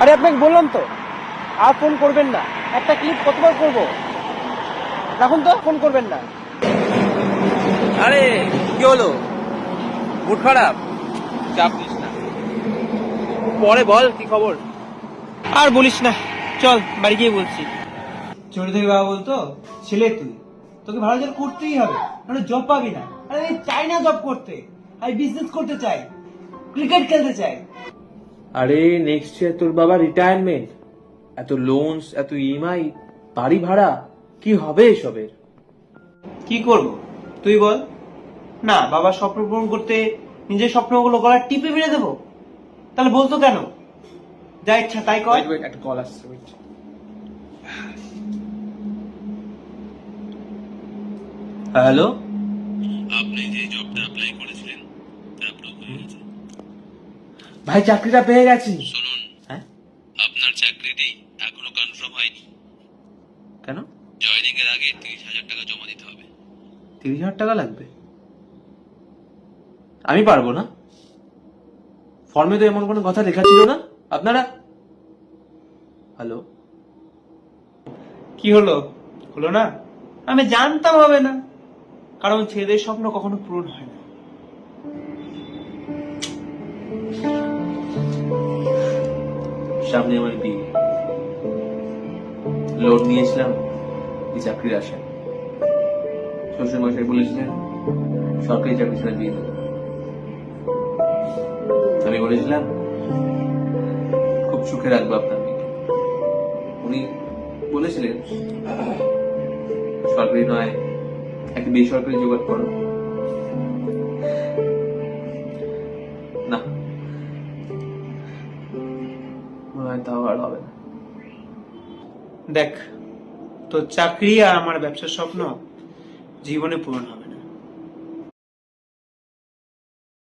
আরে আপনাকে বললাম তো আর ফোন করবেন না। একটা ক্লিপ কতবার করব? রাখুন তো, ফোন করবেন না। আরে কি হলো, মুড খারাপ? চাপ নিস না, পরে বল কি খবর। আর বলিস না, চল বাড়ি গিয়ে বলছি। ছোট থেকে বাবা বলতো, ছেলে তুই, তোকে ভালো রেজাল্ট করতেই হবে, নাহলে জব পাবি না। আরে আমি চাই না জব করতে, আমি বিজনেস করতে চাই, ক্রিকেট খেলতে চাই। আরে নেক্সট ইয়ার তোর বাবা রিটায়ারমেন্ট, এত লোনস, এত ইএমআই, বাড়ি ভাড়া, কি হবে এসবের? কি করব তুই বল না? বাবার স্বপ্ন পূরণ করতে নিজের স্বপ্নগুলো গলায় টিপে মেরে দেবো? তাহলে বলতো কেন? যা ইচ্ছা তাই কর। একটা কল আসছে, wait. হ্যালো, আপনি যে জবটা অ্যাপ্লাই করেছিলেন তা অ্যাপ্রুভ হয়ে গেছে। ভাই চাকরিটা পেয়ে গেছি। শুনুন, হ্যাঁ? আপনার চাকরিটি এখনো কনফার্ম হয়নি। কেন? জয়েনিং এর আগে 30,000 টাকা জমা দিতে হবে। 30,000 টাকা লাগবে? আমি পারবো না, ফর্মে তো এমন কোনো কথা লেখা ছিল না। আপনারা, হ্যালো, কি হলো? হলো না? আমি জানতাম হবে না, কারণ ছেলেদের স্বপ্ন কখনো পূরণ হয় না। সামনে আমার বিয়ে, লোন নিয়েছিলাম এই চাকরির আশায়। শ্বশুর মশাই বলেছিলেন সরকারি চাকরি ছাড়া বিয়ে দেবে। আমি বলেছিলাম খুব সুখে রাখবো আপনার মেয়েকে। উনি বলেছিলেন সরকারি নয়, একটা বেসরকারি জোগাড় করো। না, মনে হয় তাও আর হবে না। দেখ, তোর চাকরি আর আমার ব্যবসার স্বপ্ন জীবনে পূরণ হবে।